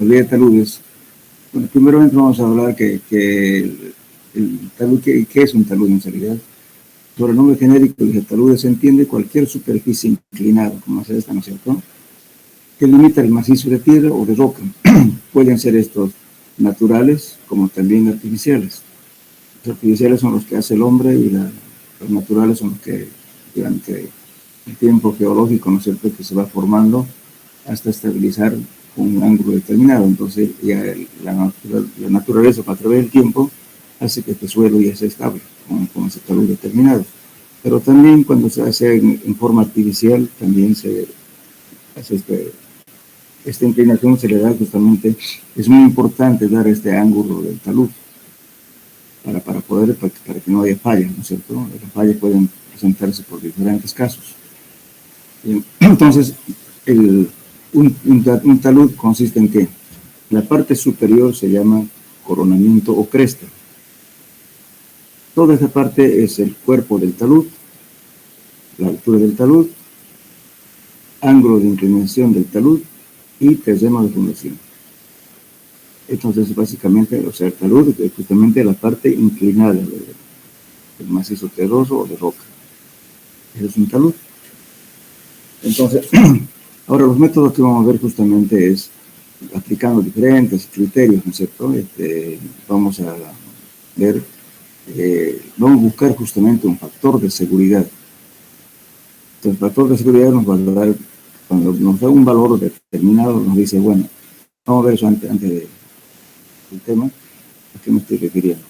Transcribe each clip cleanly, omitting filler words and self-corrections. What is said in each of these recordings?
de taludes, bueno, primeramente vamos a hablar que el talud, ¿qué es un talud en realidad? Por el nombre genérico de talud se entiende cualquier superficie inclinada, como es esta, ¿no es cierto?, que limita el macizo de piedra o de roca. Pueden ser estos naturales como también artificiales. Los artificiales son los que hace el hombre y los naturales son los que durante el tiempo geológico, ¿no es cierto?, que se va formando hasta estabilizar un ángulo determinado. Entonces ya la naturaleza a través del tiempo hace que este suelo ya sea estable con ese talud determinado. Pero también cuando se hace en forma artificial, también se hace esta inclinación, se le da justamente, es muy importante dar este ángulo del talud para que no haya fallas, ¿no es cierto? Las fallas pueden presentarse por diferentes casos. Entonces, un talud consiste en que la parte superior se llama coronamiento o cresta. Toda esta parte es el cuerpo del talud, la altura del talud, ángulo de inclinación del talud y terreno de fundación. Entonces, básicamente, o sea, el talud es justamente la parte inclinada del macizo terroso o de roca. Ese es un talud. Entonces, ahora los métodos que vamos a ver justamente es aplicando diferentes criterios, ¿no es cierto? Vamos a ver, vamos a buscar justamente un factor de seguridad. Entonces, el factor de seguridad nos va a dar, cuando nos da un valor determinado, nos dice, bueno, vamos a ver eso antes del tema, ¿a qué me estoy refiriendo?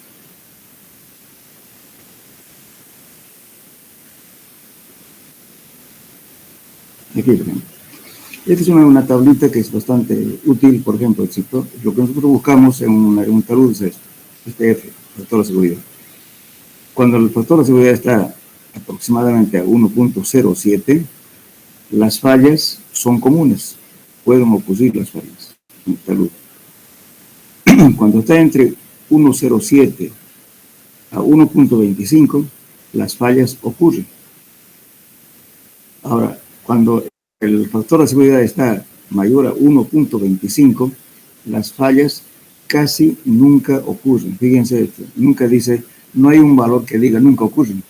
Aquí, por ejemplo. Esta es una tablita que es bastante útil, por ejemplo, ¿cierto? Lo que nosotros buscamos en un talud es este F, factor de seguridad. Cuando el factor de seguridad está aproximadamente a 1.07, las fallas son comunes, pueden ocurrir las fallas en el talud. Cuando está entre 1.07 a 1.25, las fallas ocurren. Ahora, cuando el factor de seguridad está mayor a 1.25, las fallas casi nunca ocurren. Fíjense, nunca dice, no hay un valor que diga nunca ocurren.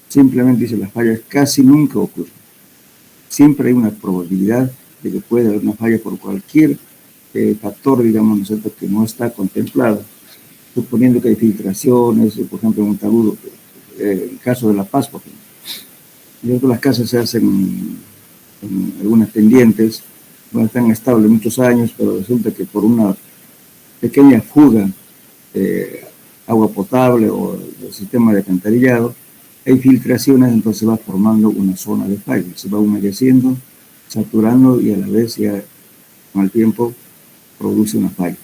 Simplemente dice las fallas casi nunca ocurren. Siempre hay una probabilidad de que pueda haber una falla por cualquier factor, digamos, ¿no es cierto?, que no está contemplado. Suponiendo que hay filtraciones, por ejemplo, en un talud, el caso de La Paz, por ejemplo. Las casas se hacen en algunas pendientes, no están estables muchos años, pero resulta que por una pequeña fuga de agua potable o del sistema de alcantarillado, hay filtraciones, entonces se va formando una zona de falla, se va humedeciendo, saturando y a la vez ya con el tiempo produce una falla.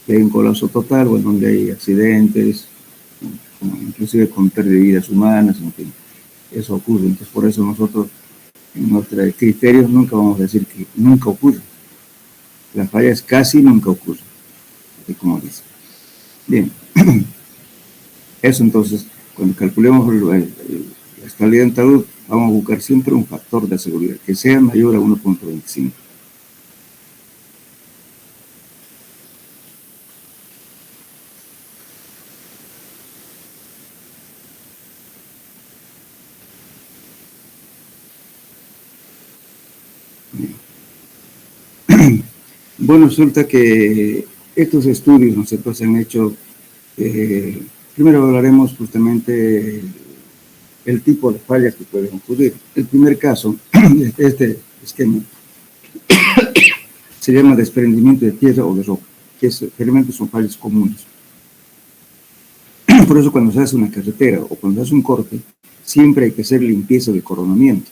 Y hay un colapso total, bueno, donde hay accidentes, inclusive con pérdida de vidas humanas, en fin, eso ocurre. Entonces por eso nosotros en nuestros criterios nunca vamos a decir que nunca ocurre. Las fallas casi nunca ocurren, así como dice. Bien, eso entonces, cuando calculemos la estabilidad en talud, vamos a buscar siempre un factor de seguridad que sea mayor a 1.25. Bueno, resulta que estos estudios, ¿no es cierto?, se han hecho, primero hablaremos justamente el tipo de fallas que pueden ocurrir. El primer caso, este esquema, se llama desprendimiento de tierra o de roca, que generalmente son fallas comunes. Por eso cuando se hace una carretera o cuando se hace un corte, siempre hay que hacer limpieza de coronamiento.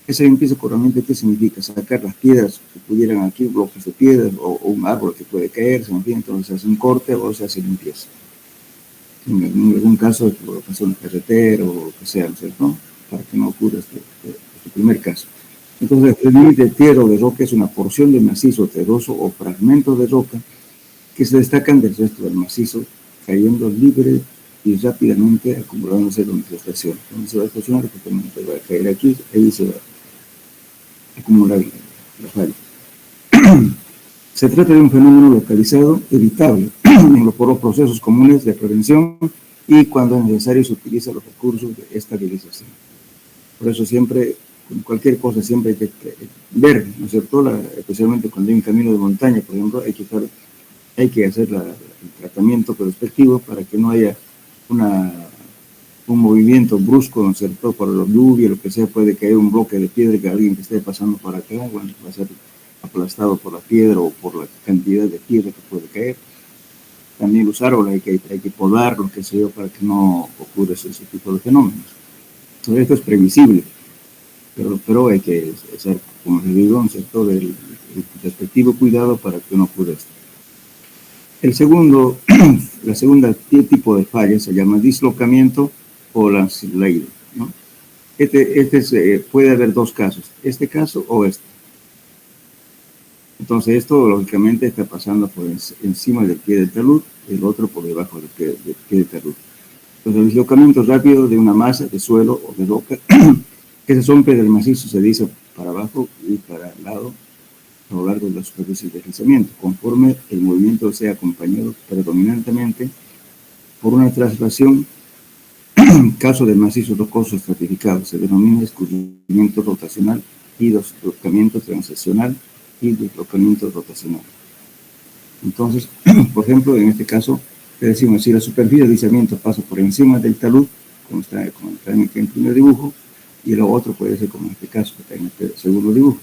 Esa limpieza de coronamiento, ¿qué significa? Sacar las piedras que pudieran aquí, bloques de piedras o un árbol que puede caerse, en fin, entonces se hace un corte o se hace limpieza. En algún caso, lo que hace una carretera o lo que sea, ¿no es cierto?, para que no ocurra este primer caso. Entonces, el límite de tierra o de roca es una porción de macizo terroso o fragmentos de roca que se destacan del resto del macizo, cayendo libre y rápidamente acumulándose donde se estaciona. Donde se va a estacionar, justamente va a caer aquí, ahí se va a acumular la falla. Se trata de un fenómeno localizado, evitable, por los procesos comunes de prevención y cuando es necesario se utilizan los recursos de estabilización. Por eso siempre, con cualquier cosa, siempre hay que ver, ¿no es cierto? Especialmente cuando hay un camino de montaña, por ejemplo, hay que hacer el tratamiento respectivo para que no haya un movimiento brusco, ¿no es cierto? Por la lluvia, lo que sea, puede caer un bloque de piedra que alguien que esté pasando por acá, bueno, va a ser aplastado por la piedra o por la cantidad de piedra que puede caer. También los árboles hay que podar, lo que sea, para que no ocurra ese tipo de fenómenos. Entonces esto es previsible, pero hay que hacer, como les digo, ¿no es cierto?, el respectivo cuidado para que no ocurra esto. La segunda tipo de falla se llama dislocamiento o landslide, ¿no? Puede haber dos casos, este caso o este. Entonces esto lógicamente está pasando por encima del pie del talud, el otro por debajo del pie del talud. Entonces el dislocamiento rápido de una masa de suelo o de roca que se rompe del macizo se dice para abajo y para el lado a lo largo de la superficie de deslizamiento, conforme el movimiento sea acompañado predominantemente por una traslación. Caso del macizo rocoso estratificado se denomina escurrimiento rotacional y deslocamiento transicional y deslocamiento rotacional. Entonces, por ejemplo, en este caso, le decimos, si la superficie de deslizamiento pasa por encima del talud, como está en el primer dibujo, y lo otro puede ser como en este caso, que está en el segundo dibujo.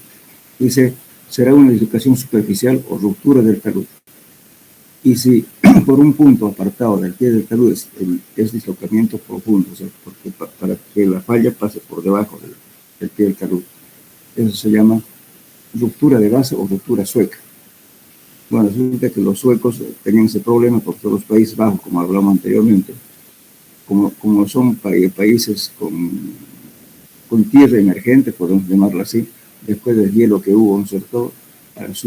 Dice, será una dislocación superficial o ruptura del talud. Y si por un punto apartado del pie del talud es dislocamiento profundo, o sea, porque para que la falla pase por debajo del pie del talud, eso se llama ruptura de base o ruptura sueca. Bueno, resulta que los suecos tenían ese problema por todos los Países Bajos, como hablamos anteriormente, como son países con tierra emergente, podemos llamarlo así, después del hielo que hubo, ¿no es cierto?,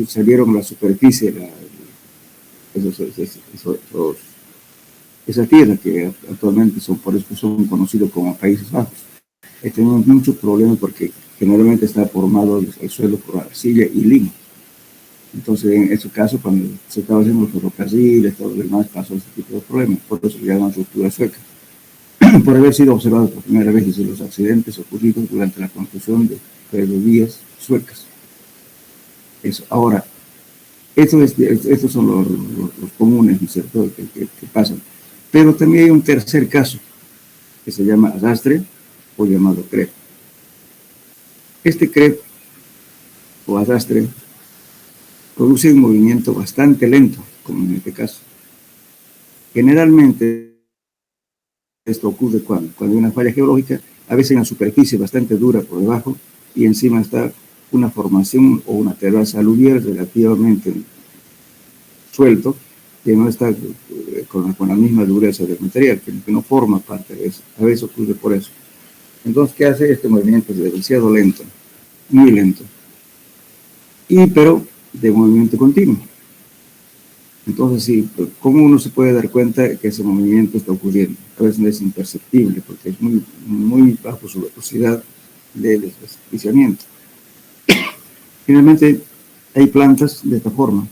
salieron a la superficie esa tierra que actualmente por eso son conocidos como Países Bajos. Tenemos muchos problemas porque generalmente está formado el suelo por arcilla y limo. Entonces, en ese caso, cuando se estaba haciendo los ferrocarriles, todo lo demás, pasó este tipo de problemas. Por eso se llama ruptura sueca. Por haber sido observados por primera vez desde los accidentes ocurridos durante la construcción de ferrovías suecas. Eso. Ahora, estos son los comunes, ¿no es cierto?, que pasan. Pero también hay un tercer caso, que se llama arrastre o llamado CREP. Este CREP o arrastre produce un movimiento bastante lento, como en este caso. Generalmente, esto ocurre cuando hay una falla geológica, a veces en la superficie bastante dura por debajo y encima está una formación o una terraza aluvial relativamente suelto, que no está con la misma dureza del material, que no forma parte de eso. A veces ocurre por eso. Entonces, ¿qué hace este movimiento? Es demasiado lento, muy lento, pero de movimiento continuo. Entonces, sí, ¿cómo uno se puede dar cuenta que ese movimiento está ocurriendo? A veces es imperceptible porque es muy, muy bajo su velocidad de deslizamiento. Finalmente, hay plantas de esta forma.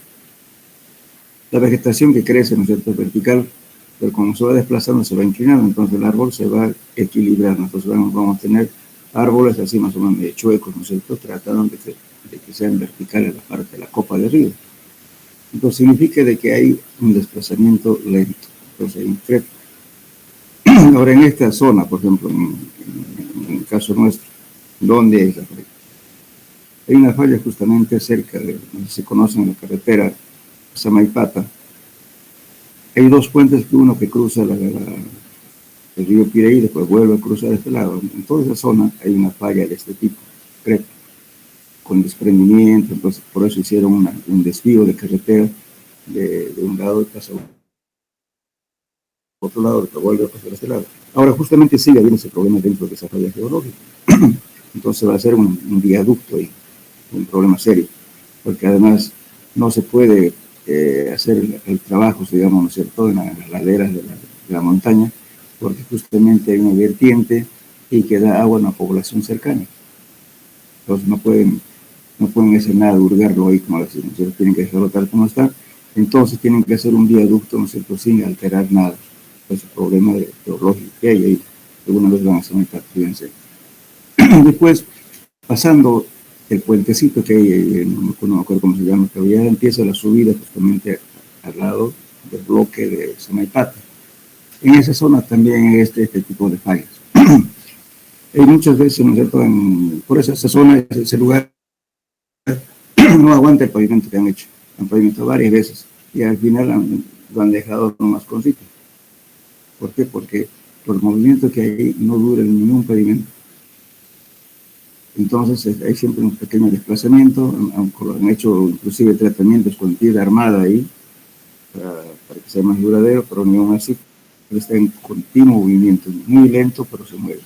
La vegetación que crece, ¿no es cierto?, vertical, pero como se va desplazando, se va inclinando, entonces el árbol se va a equilibrar. Entonces vamos a tener árboles así más o menos medio chuecos, ¿no es cierto?, tratando de que sean verticales la parte de la copa de arriba. Entonces significa de que hay un desplazamiento lento. Entonces hay un CREP. Ahora en esta zona, por ejemplo, en el caso nuestro, ¿dónde hay la falla? Hay una falla justamente cerca de donde se conoce en la carretera Samaipata. Hay dos puentes, uno que cruza el río Piraí y después vuelve a cruzar este lado. En toda esa zona hay una falla de este tipo, CREP, con desprendimiento. Entonces por eso hicieron un desvío de carretera de un lado y pasa a otro lado, después vuelve a pasar a este lado. Ahora justamente sigue habiendo ese problema dentro de esa falla geológica. Entonces va a ser un viaducto ahí, un problema serio, porque además no se puede hacer el trabajo, digamos, ¿no es cierto?, en las laderas de la montaña, porque justamente hay una vertiente y que da agua a una población cercana. Entonces no pueden no pueden hacer nada, hurgarlo ahí, como decimos, tienen que dejarlo tal como está. Entonces tienen que hacer un viaducto, ¿no es cierto?, sin alterar nada. Es el problema teológico que hay ahí. Alguna vez van a hacer una fíjense. Después, pasando el puentecito que hay, no me acuerdo cómo se llama, pero ya empieza la subida justamente al lado del bloque de Samaipata. En esa zona también hay este tipo de fallas. Hay muchas veces, ¿no es cierto?, por esa zona, ese lugar, no aguanta el pavimento que han hecho. Han pavimentado varias veces y al final lo han dejado nomás con sitio. ¿Por qué? Porque por el movimiento que hay no dura ningún pavimento. Entonces hay siempre un pequeño desplazamiento, han hecho inclusive tratamientos con piedra armada ahí para que sea más duradero, pero ni aún así está en continuo movimiento, muy lento, pero se mueve.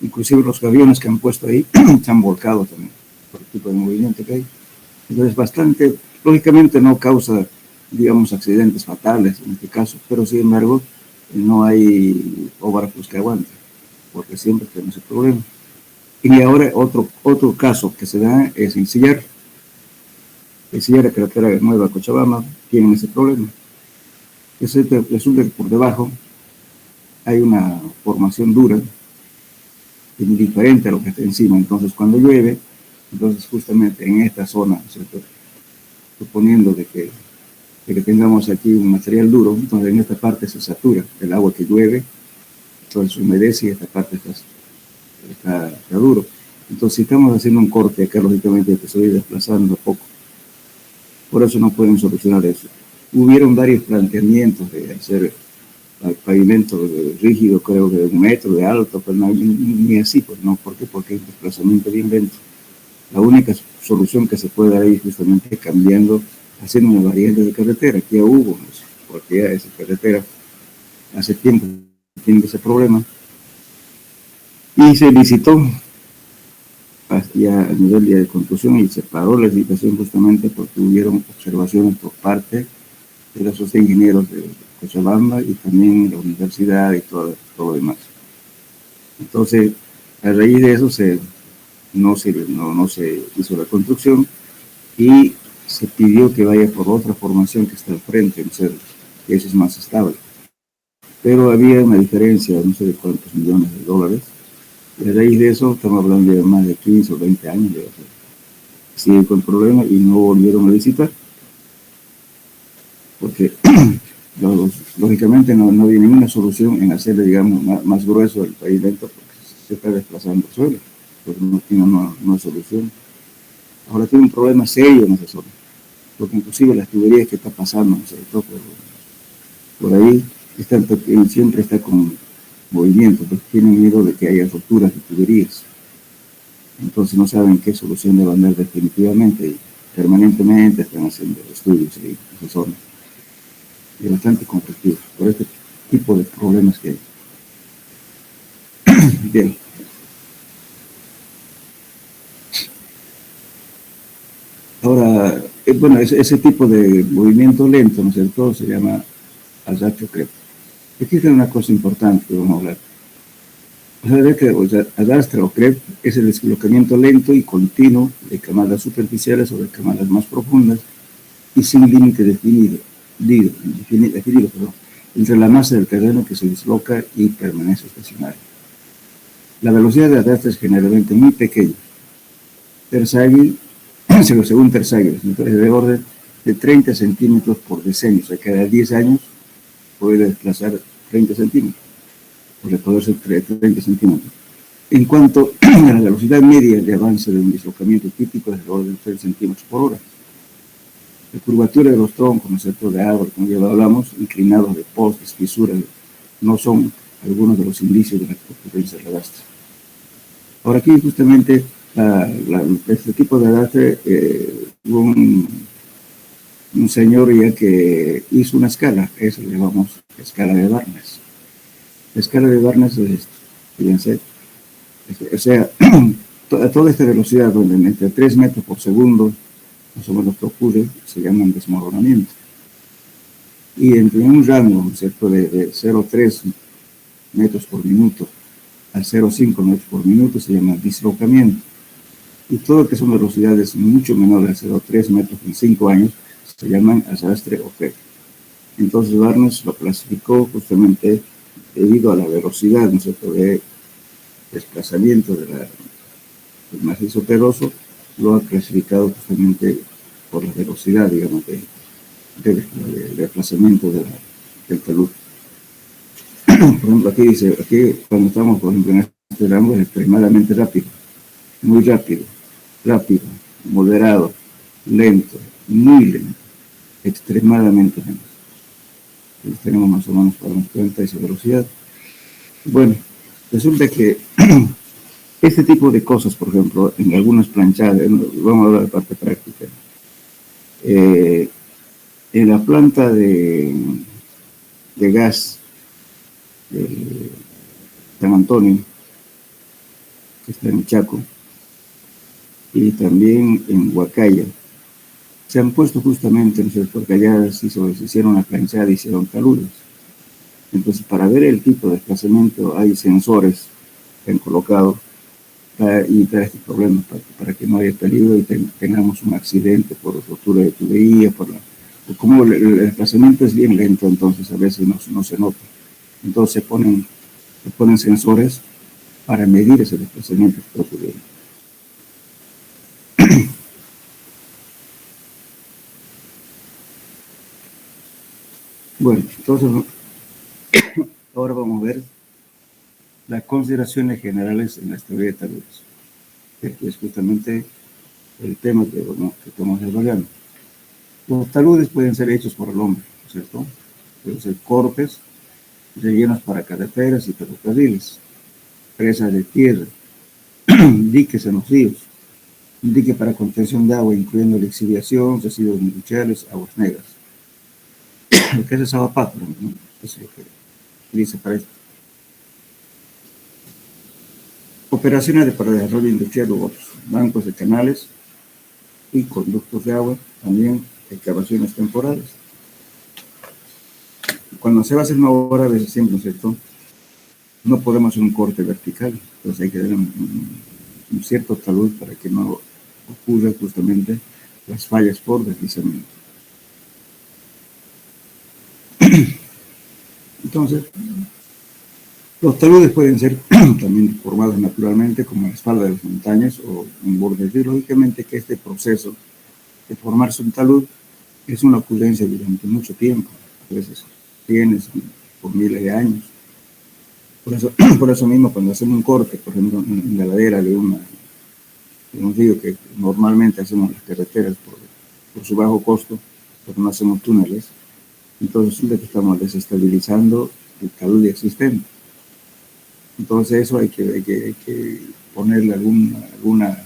Inclusive los aviones que han puesto ahí se han volcado también por el tipo de movimiento que hay. Entonces bastante, lógicamente no causa, digamos, accidentes fatales en este caso, pero sin embargo no hay óvarafos que aguanten, porque siempre tenemos ese problema. Y ahora otro caso que se da es en Sillar. En Sillar, la carretera nueva a Cochabamba, tienen ese problema. Resulta que por debajo hay una formación dura, diferente a lo que está encima. Entonces, cuando llueve, entonces justamente en esta zona, ¿cierto?, suponiendo de que tengamos aquí un material duro, entonces en esta parte se satura el agua que llueve, entonces humedece y esta parte está duro. Entonces, si estamos haciendo un corte acá, lógicamente que se va desplazando poco. Por eso no pueden solucionar eso. Hubieron varios planteamientos de hacer pavimento rígido, creo que de 1 metro de alto, pero no, ni así, pues no. ¿Por qué? Porque es un desplazamiento bien lento. La única solución que se puede dar ahí es justamente cambiando, haciendo una variante de carretera. Aquí ya hubo, porque ya esa carretera hace tiempo tiene ese problema. Y se licitó ya a nivel de construcción y se paró la licitación justamente porque hubieron observaciones por parte de los ingenieros de Cochabamba y también la universidad y todo lo demás. Entonces, a raíz de eso no se hizo la construcción y se pidió que vaya por otra formación que está al frente, no sé, que eso es más estable. Pero había una diferencia, no sé de cuántos millones de dólares. Y a raíz de eso, estamos hablando de más de 15 o 20 años, siguen con el problema y no volvieron a licitar. Porque lógicamente no había ninguna solución en hacerle, digamos, más grueso el pavimento porque se está desplazando el suelo, porque no tiene una solución. Ahora tiene un problema serio en esa zona, porque inclusive las tuberías que está pasando, ¿no? Sobre todo por ahí, siempre está con movimiento, porque tienen miedo de que haya roturas de tuberías. Entonces no saben qué solución le van a dar definitivamente y permanentemente están haciendo estudios en esa zona. Y bastante conflictivo por este tipo de problemas que hay. Bien. Ahora, bueno, ese tipo de movimiento lento, ¿no es cierto?, se llama arrastre o crepe. Aquí hay una cosa importante que vamos a hablar. Arrastre o crepe es el deslocamiento lento y continuo de camadas superficiales sobre camadas más profundas y sin límite definido, entre la masa del terreno que se disloca y permanece estacionaria. La velocidad de arrastre es generalmente muy pequeña. Terzaghi, según Terzaghi, es de orden de 30 centímetros por decenio, o sea, cada 10 años puede desplazar 30 centímetros, puede ser 30 centímetros. En cuanto a la velocidad media de avance de un dislocamiento típico es de orden de 3 centímetros por hora. La curvatura de los troncos, ¿no es cierto?, de árboles, como ya lo hablamos, inclinados de postes, fisuras, no son algunos de los indicios de la ocurrencia del arrastre. Ahora aquí justamente este tipo de arrastre, hubo un señor ya que hizo una escala, eso le llamamos escala de Barnes. La escala de Barnes es, fíjense, o sea, toda esta velocidad donde entre 3 metros por segundo más o menos que ocurre, se llama desmoronamiento. Y entre un rango, ¿no es cierto?, de 0,3 metros por minuto a 0,5 metros por minuto se llama dislocamiento. y todo lo que son velocidades mucho menores, 0,3 metros en 5 años, se llaman arrastre o PEC. Entonces Barnes lo clasificó justamente debido a la velocidad, ¿no es cierto?, de desplazamiento del macizo terroso, lo ha clasificado justamente por la velocidad, digamos, de desplazamiento del talud. Por ejemplo, aquí dice, aquí cuando estamos, por ejemplo, en este rango es extremadamente rápido, muy rápido, moderado, lento, muy lento, extremadamente lento. Entonces tenemos más o menos para darnos cuenta de esa velocidad. Bueno, resulta que este tipo de cosas, por ejemplo, en algunas planchadas, vamos a hablar de parte práctica, en la planta de gas de San Antonio, que está en Chaco, y también en Huacaya, se han puesto justamente, ¿no sé?, porque allá se hicieron la planchada y hicieron taludes. Entonces, para ver el tipo de desplazamiento, hay sensores que han colocado y trae este problema para que no haya peligro y tengamos un accidente por rotura de tubería, como el desplazamiento es bien lento, entonces a veces no se nota. Entonces se ponen sensores para medir ese desplazamiento que está ocurriendo. Bueno, entonces ahora vamos a ver las consideraciones generales en la teoría de taludes, que es justamente el tema que estamos desarrollando. Los taludes pueden ser hechos por el hombre, ¿cierto? Pueden ser cortes, rellenos para carreteras y ferrocarriles, presas de tierra, diques en los ríos, un dique para contención de agua, incluyendo la exhibición, residuos industriales, aguas negras. Lo que es el Sabapato, ¿no? Eso es lo que utiliza para esto. Operaciones para desarrollo industrial u otros, bancos de canales y conductos de agua, también excavaciones temporales. Cuando se va a hacer una obra, a veces siempre, ¿cierto?, no podemos hacer un corte vertical, entonces hay que dar un cierto talud para que no ocurra justamente las fallas por deslizamiento. Entonces, los taludes pueden ser también formados naturalmente como en la espalda de las montañas o en bordes. Y lógicamente que este proceso de formarse un talud es una ocurrencia durante mucho tiempo, a veces tienes por miles de años. Por eso mismo, cuando hacemos un corte, por ejemplo, en la ladera de un río, que normalmente hacemos las carreteras por su bajo costo, porque no hacemos túneles, entonces resulta que estamos desestabilizando el talud existente. Entonces eso hay que ponerle alguna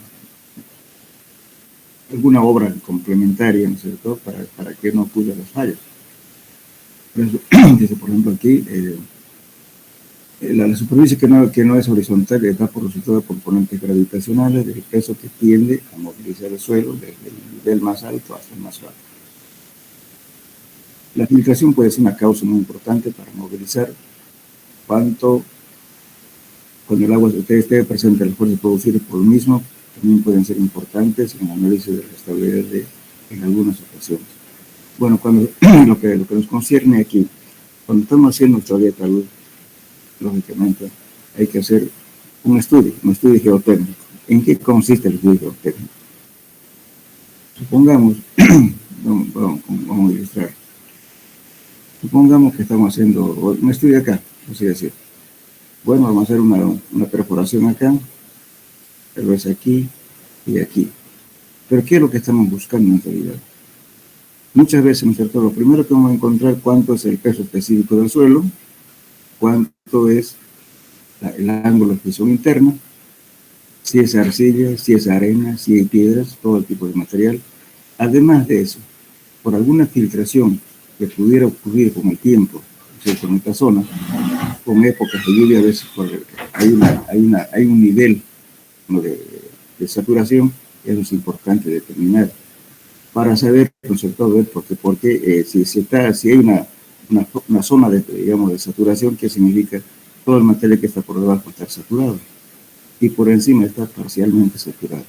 obra complementaria, ¿no es cierto?, para que no ocurran las fallas. Por eso, dice, por ejemplo, aquí, la superficie que no es horizontal está por resultado de componentes gravitacionales del peso que tiende a movilizar el suelo desde el nivel más alto hasta el más bajo. La filtración puede ser una causa muy importante para movilizar cuando el agua esté presente, las fuerzas producidas por el mismo también pueden ser importantes en el análisis de la estabilidad en algunas ocasiones. Bueno, lo que nos concierne aquí, cuando estamos haciendo teoría de talud, lógicamente hay que hacer un estudio geotécnico. ¿En qué consiste el estudio geotécnico? Supongamos, vamos a ilustrar, supongamos que estamos haciendo un estudio acá, así decir. Bueno, vamos a hacer una perforación acá, tal vez aquí y aquí. Pero ¿qué es lo que estamos buscando en realidad? Muchas veces, ¿no es cierto?, lo primero que vamos a encontrar cuánto es el peso específico del suelo, cuánto es el ángulo de flexión interna, si es arcilla, si es arena, si hay piedras, todo el tipo de material. Además de eso, por alguna filtración que pudiera ocurrir con el tiempo, ¿cierto?, en esta zona, con épocas de lluvia, a veces hay un nivel de saturación. Eso es importante determinar para saber, ¿no es cierto?, porque si hay una zona de saturación, ¿qué significa? Todo el material que está por debajo está saturado y por encima está parcialmente saturado.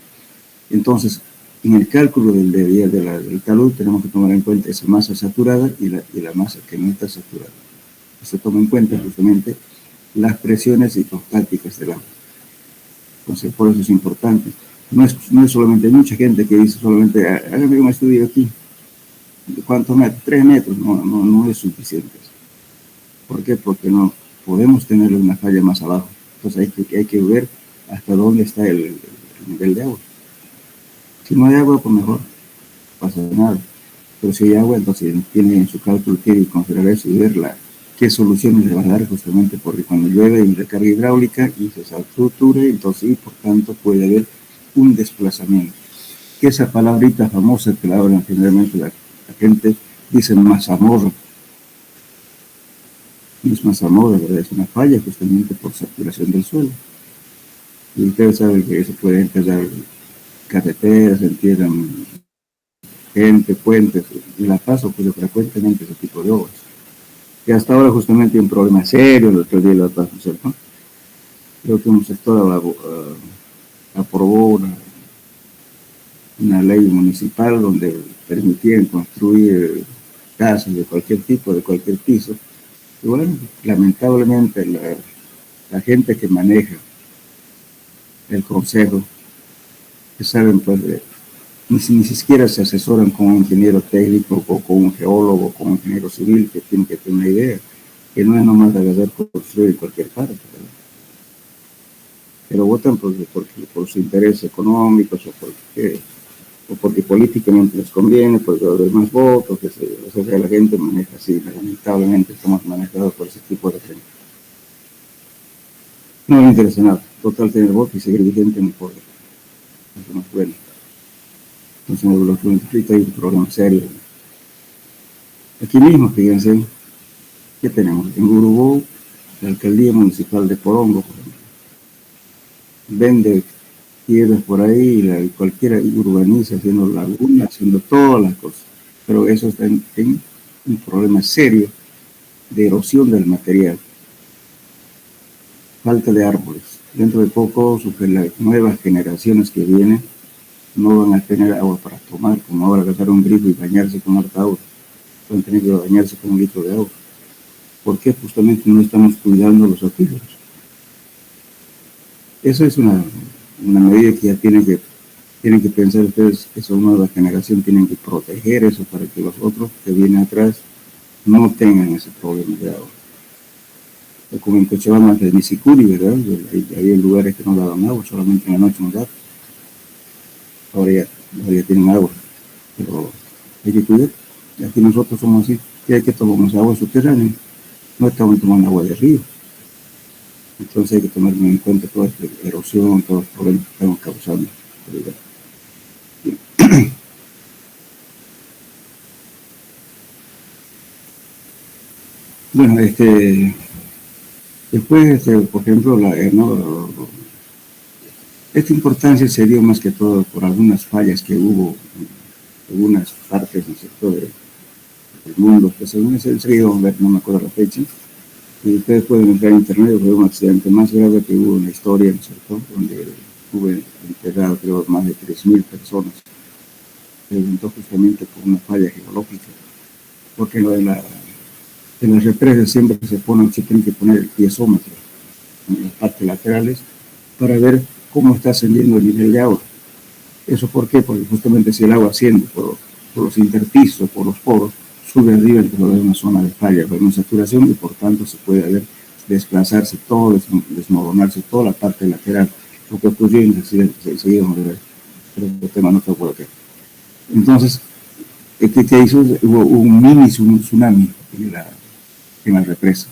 Entonces, en el cálculo del talud tenemos que tomar en cuenta esa masa saturada y la masa que no está saturada. Se toma en cuenta justamente las presiones hidrostáticas del agua. Entonces, por eso es importante. No es solamente, hay mucha gente que dice solamente, hágame un estudio aquí. ¿Cuántos metros? 3 metros. No es suficiente. ¿Por qué? Porque no podemos tener una falla más abajo. Entonces hay que ver hasta dónde está el nivel de agua. Si no hay agua, pues mejor, no pasa nada. Pero si hay agua, entonces tiene en su cálculo, tiene que considerar eso y ver qué soluciones le va a dar, justamente porque cuando llueve hay recarga hidráulica y se satura, entonces y por tanto puede haber un desplazamiento. Que esa palabrita famosa que la hablan generalmente la gente dice mazamorra. No es mazamorra, ¿verdad? Es una falla justamente por saturación del suelo. Y ustedes saben que eso puede enterrar carreteras, entierran gente, puentes, y La Paz ocurre frecuentemente ese tipo de obras. Y hasta ahora justamente hay un problema serio en el que La Paz, ¿cierto? Creo que un sector aprobó una ley municipal donde permitían construir casas de cualquier tipo, de cualquier piso. Y bueno, lamentablemente la gente que maneja el consejo, que saben, pues, ni siquiera se asesoran con un ingeniero técnico o con un geólogo, con un ingeniero civil que tiene que tener una idea, que no es nomás agarrar construir en cualquier parte, ¿verdad? Pero votan por sus intereses económicos o porque políticamente les conviene, porque va a haber más votos, que o sea, la gente maneja así, lamentablemente estamos manejados por ese tipo de gente. No me interesa nada, total tener votos y seguir vigente en el poder. Eso no es bueno. Entonces, lo que implica hay un problema serio. Aquí mismo, fíjense, ¿qué tenemos? En Urubó, la alcaldía municipal de Porongo, por ejemplo, vende tierras por ahí, y cualquiera urbaniza, haciendo lagunas, haciendo todas las cosas. Pero eso está en un problema serio de erosión del material, falta de árboles. Dentro de poco, las nuevas generaciones que vienen no van a tener agua para tomar, como ahora agarrar un grifo y bañarse con harta agua. Van a tener que bañarse con un litro de agua. ¿Por qué? Justamente no estamos cuidando los acuíferos. Eso es una medida que ya tienen que pensar ustedes, que son nueva generación, tienen que proteger eso para que los otros que vienen atrás no tengan ese problema de agua. Como en Cochabamba de Nisicuri, ¿verdad? Había lugares que no daban agua, solamente en la noche nos daban. Ahora ya tienen agua, pero hay que cuidar. Aquí nosotros somos así, que hay que tomar agua subterránea, no estamos tomando agua de río. Entonces hay que tomar en cuenta toda esta erosión, todos los problemas que estamos causando. Bueno, después, por ejemplo, esta importancia se dio más que todo por algunas fallas que hubo en algunas partes del sector del mundo, que según es el río, no me acuerdo la fecha, y ustedes pueden entrar en internet, fue un accidente más grave que hubo en la historia, ¿no es cierto?, donde hubo enterrado, creo, más de 3.000 personas. Se presentó justamente por una falla geológica, porque en las represas siempre se tienen que poner el piezómetro en las partes laterales para ver cómo está ascendiendo el nivel de agua. ¿Eso por qué? Porque justamente si el agua asciende por los intersticios, por los poros, sube arriba, entonces va a haber una zona de falla, va a haber una saturación y por tanto se puede desplazarse todo, desmoronarse toda la parte lateral, lo que ocurrió en el accidente, seguimos de ver, pero el tema no está por acá. Entonces, ¿qué hizo? Hubo un mini tsunami en la represa.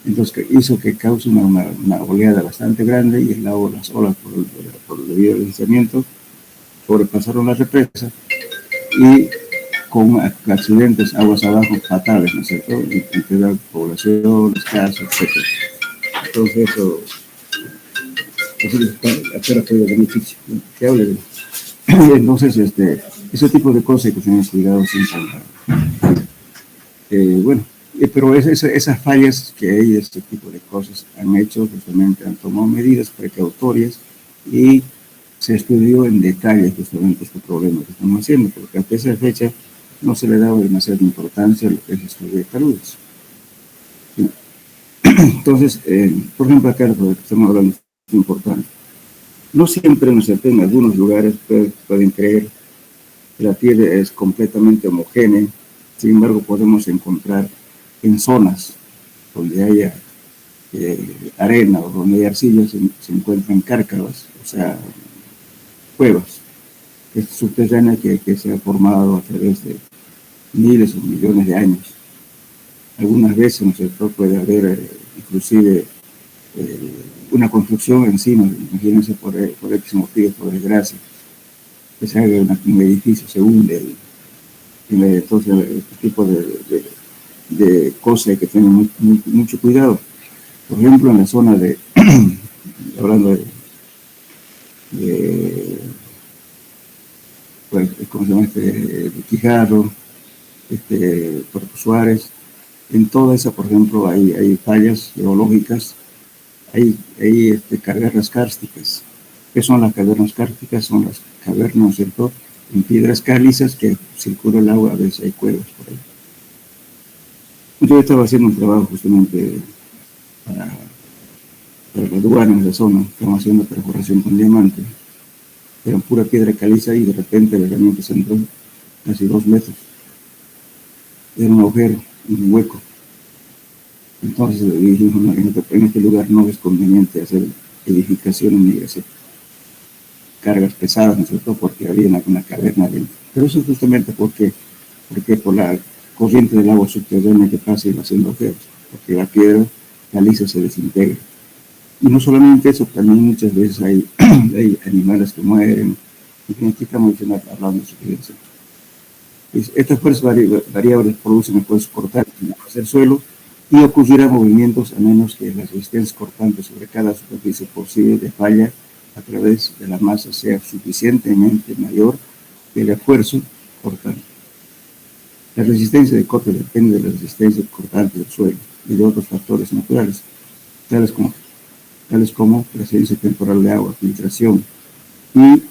Entonces hizo que cause una oleada bastante grande y las olas por el debido deslizamiento sobrepasaron la represa y con accidentes aguas abajo fatales, ¿no es cierto? Integrar población, casas, etc. Entonces eso afuera fue de beneficio, que hable de entonces ese tipo de cosas hay que tener cuidado siempre. Bueno, pero esas fallas que hay de este tipo de cosas han hecho justamente, han tomado medidas precautorias y se estudió en detalle justamente este problema que estamos haciendo, porque hasta esa fecha no se le daba demasiada importancia a lo que es el estudio de taludes. Entonces, por ejemplo, acá lo que estamos hablando es importante. No siempre, ¿no es cierto?, en algunos lugares pueden creer que la tierra es completamente homogénea. Sin embargo, podemos encontrar en zonas donde haya arena o donde hay arcilla, se encuentran cárcavas, o sea, cuevas subterráneas que se ha formado a través de miles o millones de años. Algunas veces, ¿no es cierto?, puede haber inclusive una construcción encima, imagínense por X motivos, por desgracia, que se haga un edificio, se hunde, entonces este tipo de cosas hay que tener mucho cuidado. Por ejemplo, en la zona hablando pues, ¿cómo se llama? De Quijarro, Puerto Suárez, en toda esa, por ejemplo, hay fallas geológicas, hay cavernas kársticas. ¿Qué son las cavernas kársticas? Son las cavernas, ¿cierto?, en piedras calizas que circula el agua, a veces hay cuevas por ahí. Yo estaba haciendo un trabajo justamente para la aduana en esa zona, estamos haciendo perforación con diamante, era pura piedra caliza y de repente el herramienta se entró casi 2 metros. Era un agujero, un hueco. Entonces dijimos, no, en este lugar no es conveniente hacer edificaciones ni hacer cargas pesadas, ¿no es cierto?, porque había una caverna dentro. Pero eso es justamente porque por la corriente del agua subterránea que pasa y va haciendo agujeros, porque la piedra caliza se desintegra. Y no solamente eso, también muchas veces hay animales que mueren. Y aquí estamos hablando de suficiencia. Estas fuerzas variables producen esfuerzos cortantes en el suelo y ocurrirán movimientos a menos que las resistencias cortantes sobre cada superficie posible de falla a través de la masa sea suficientemente mayor que el esfuerzo cortante. La resistencia de corte depende de la resistencia cortante del suelo y de otros factores naturales, tales como presencia temporal de agua, filtración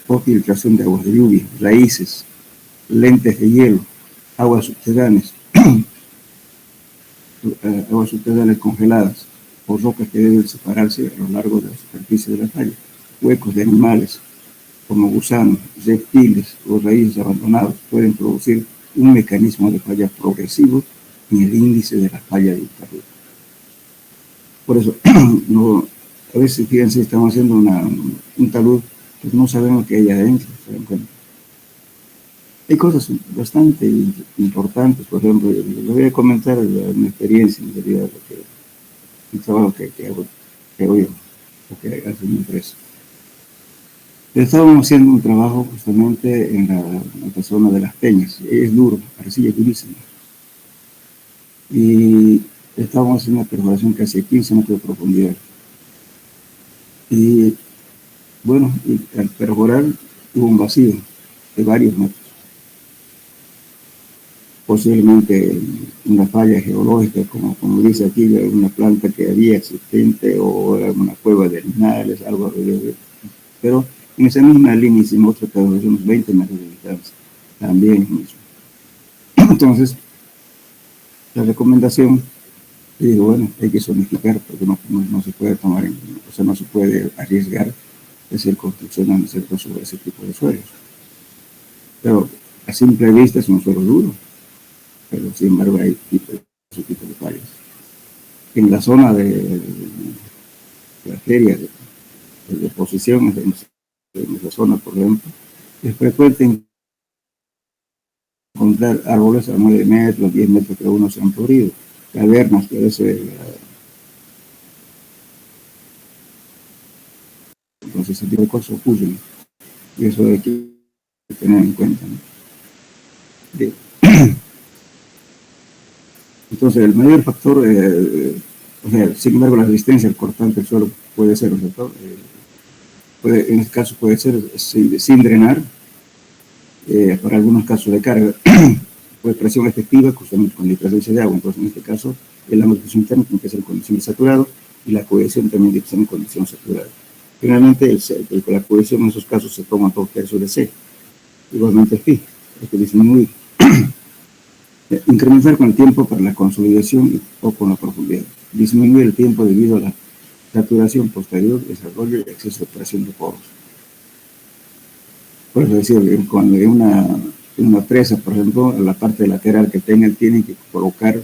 o filtración de aguas de lluvia, raíces, lentes de hielo, aguas subterráneas, aguas subterráneas congeladas o rocas que deben separarse a lo largo de la superficie de la falla, huecos de animales como gusanos, reptiles o raíces abandonadas pueden producir un mecanismo de falla progresivo en el índice de la falla de talud. Por eso, a veces, fíjense, estamos haciendo un talud, pues no sabemos qué hay adentro, ¿se dan cuenta? Hay cosas bastante importantes, por ejemplo, les voy a comentar mi experiencia en realidad, el trabajo que hago yo, o que hace mi empresa. Estábamos haciendo un trabajo justamente en la zona de las peñas, es duro, arcilla durísima. Y estábamos haciendo una perforación casi a 15 metros de profundidad. Y bueno, al perforar hubo un vacío de varios metros. Posiblemente una falla geológica, como dice aquí, una planta que había existente o era una cueva de animales, algo alrededor. Pero en esa misma línea hicimos otra perforación, unos 20 metros de distancia, también mismo. Entonces, la recomendación, digo, bueno, hay que zonificar porque no se puede no se puede arriesgar de hacer construcción sobre ese tipo de suelos. Pero a simple vista es un suelo duro, pero sin embargo hay ese tipo de fallas. En la zona de la feria de deposición, en esa zona, por ejemplo, es frecuente encontrar árboles a 9 metros, 10 metros que uno se han podrido, cavernas que a veces... Entonces, ese tipo de cosas ocurren y eso hay que tener en cuenta, ¿no? Entonces, el mayor factor, o sea, sin embargo, la resistencia al cortante del suelo puede ser, ¿cierto? En este caso puede ser sin drenar, para algunos casos de carga, pues presión efectiva justamente con la presencia de agua. Entonces, en este caso, el ámbito interno tiene que ser en condiciones saturadas y la cohesión también tiene que ser en condiciones saturadas. Finalmente, la curación en esos casos se toma 2/3 de C. Igualmente phi, hay que disminuir. Incrementar con el tiempo para la consolidación o con la profundidad. Disminuir el tiempo debido a la saturación posterior, desarrollo y exceso de presión de poros. Por eso decir, cuando hay una presa, por ejemplo, en la parte lateral que tengan, tienen que colocar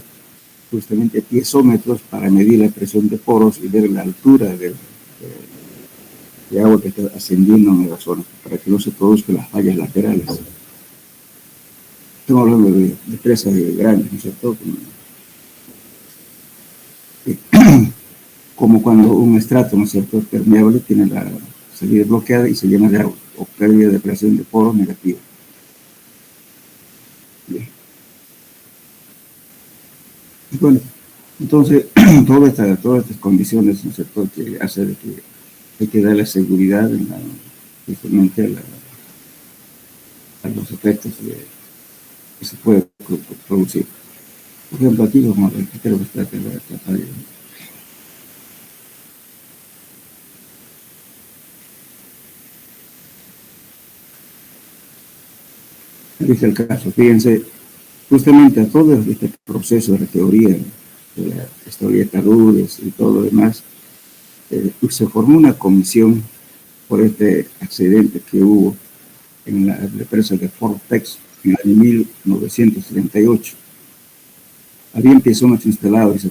justamente piezómetros para medir la presión de poros y ver la altura de agua que está ascendiendo en la zona, para que no se produzcan las fallas laterales. Estamos hablando de presas grandes, ¿no es cierto? Como cuando un estrato, ¿no es cierto?, permeable tiene la salida bloqueada y se llena de agua, o pérdida de presión de poros negativa. Bien. Bueno, entonces, todas estas condiciones, ¿no es cierto?, que hace de que hay que darle seguridad justamente a los efectos que se puede producir. Por ejemplo, aquí vamos a ver, aquí creo que está la falla. Dice el caso, fíjense, justamente a todo este proceso de la teoría, de la historia de taludes y todo lo demás, se formó una comisión por este accidente que hubo en la presa de Fort Texas en el año 1938. Había piezómetros instalados,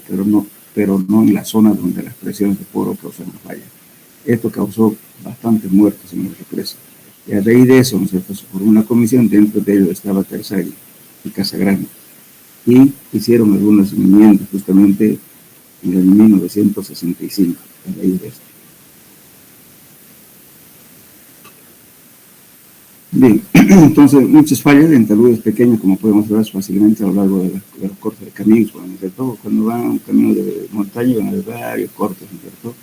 pero no en la zona donde las presiones de poro causan falla. Esto causó bastantes muertes en la represa. Y a raíz de eso, ¿no es cierto?, se formó una comisión, dentro de ello estaba Terzaghi y Casagrande, y hicieron algunas enmiendas justamente en el 1965, a raíz de esto. Bien, entonces muchas fallas en taludes pequeños, como podemos ver fácilmente a lo largo de los cortes de caminos, ¿no es cierto? Cuando van a un camino de montaña van a haber varios cortes, ¿no es cierto?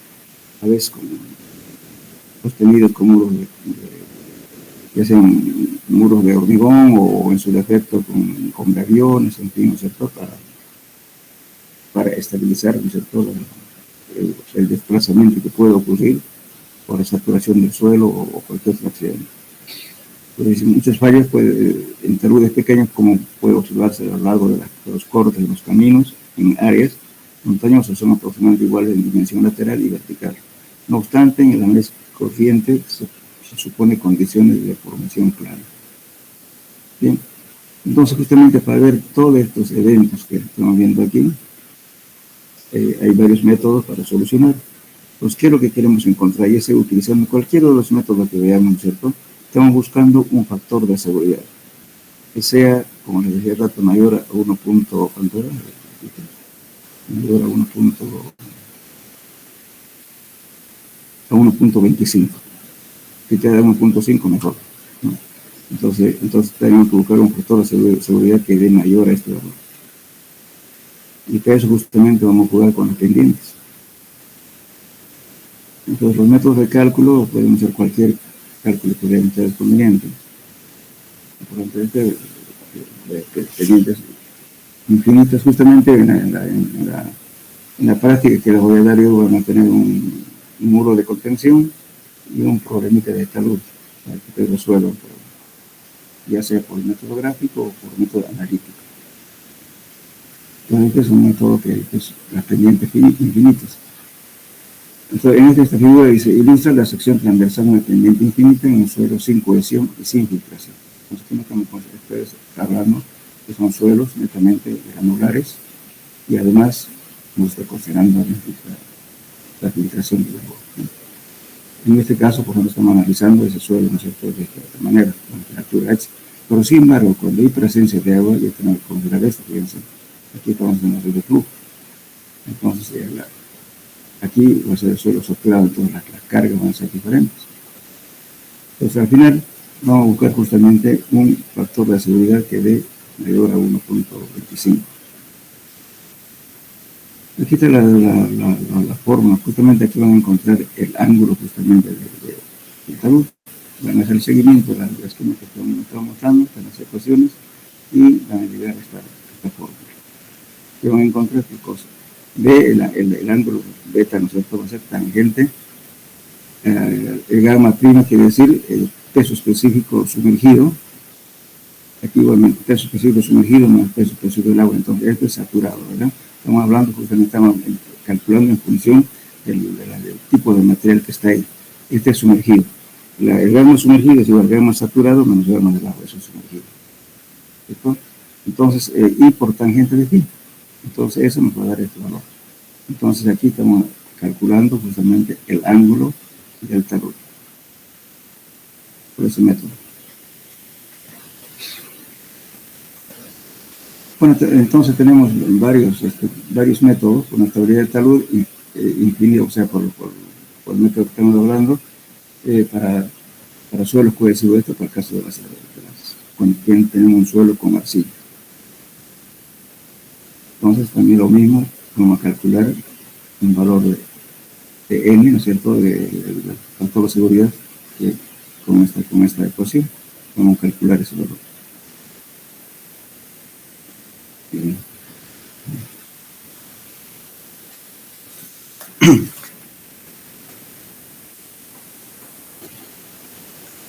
A veces sostenidos con muros ya sean muros de hormigón o en su defecto con gaviones, en fin, ¿no es cierto?, para estabilizar, ¿no es cierto?, el desplazamiento que puede ocurrir por la saturación del suelo o cualquier otro accidente. Pues muchas fallas en taludes pequeñas, como puede observarse a lo largo de los cortes de los caminos en áreas montañosas, son aproximadamente iguales en dimensión lateral y vertical. No obstante, en el análisis corriente se supone condiciones de formación clara. Bien, entonces justamente para ver todos estos eventos que estamos viendo aquí, hay varios métodos para solucionar. Pues, ¿qué es lo que queremos encontrar? Y es utilizando cualquiera de los métodos que veamos, ¿cierto? Estamos buscando un factor de seguridad, que sea, como les decía, rato mayor a 1. ¿Cuánto era? Mayor a 1.25. Si te da 1.5, mejor, ¿no? Entonces tenemos que buscar un factor de seguridad que dé mayor a este valor. Y para eso justamente vamos a jugar con las pendientes. Entonces los métodos de cálculo pueden ser cualquier cálculo que vean ustedes conveniente. Por ejemplo, pendientes infinitas, justamente en la práctica que les voy a dar, yo van a tener un muro de contención y un problemita de talud para que ustedes resuelvan, ya sea por método gráfico o por método analítico. Entonces, este es un método que es las pendientes infinitas. Entonces, en esta figura dice, ilustra la sección transversal de una pendiente infinita en un suelo sin cohesión y sin filtración. Entonces, aquí estamos hablando que son suelos netamente granulares y además no está considerando la filtración del agua. En este caso, por ejemplo, estamos analizando ese suelo, ¿no es cierto?, de esta manera, con temperatura H. Pero sin embargo, cuando hay presencia de agua, ya tenemos que considerar esto, fíjense, aquí estamos en el de flujo. Entonces, aquí va a ser el suelo soplado, entonces las cargas van a ser diferentes. Entonces, al final, vamos a buscar justamente un factor de seguridad que dé mayor a 1.25. Aquí está la forma, justamente aquí van a encontrar el ángulo justamente del talud. Van a hacer el seguimiento de las esquemas que estamos mostrando, de las ecuaciones, y van a llegar a esta forma. ¿Qué van a encontrar? ¿Qué cosa? El ángulo beta, ¿no es cierto?, va a ser tangente El gamma prima quiere decir el peso específico sumergido. Aquí igualmente peso específico sumergido no es peso específico del agua, entonces esto es saturado, ¿verdad? Estamos hablando, justamente estamos calculando en función del tipo de material que está ahí. Este es sumergido. El gamma sumergido es igual al gamma saturado menos el gamma del agua, eso es sumergido. ¿Cierto? Entonces, y por tangente de phi. Entonces eso nos va a dar este valor. Entonces aquí estamos calculando justamente el ángulo del talud por ese método. Bueno, entonces tenemos varios métodos con la estabilidad del talud infinido, o sea, por el método que estamos hablando, para suelos cohesivos, esto para el caso de cuando tenemos un suelo con arcilla. Entonces también lo mismo, vamos a calcular un valor de n, ¿no es cierto?, del factor de seguridad, que con esta ecuación vamos a calcular ese valor. Bien.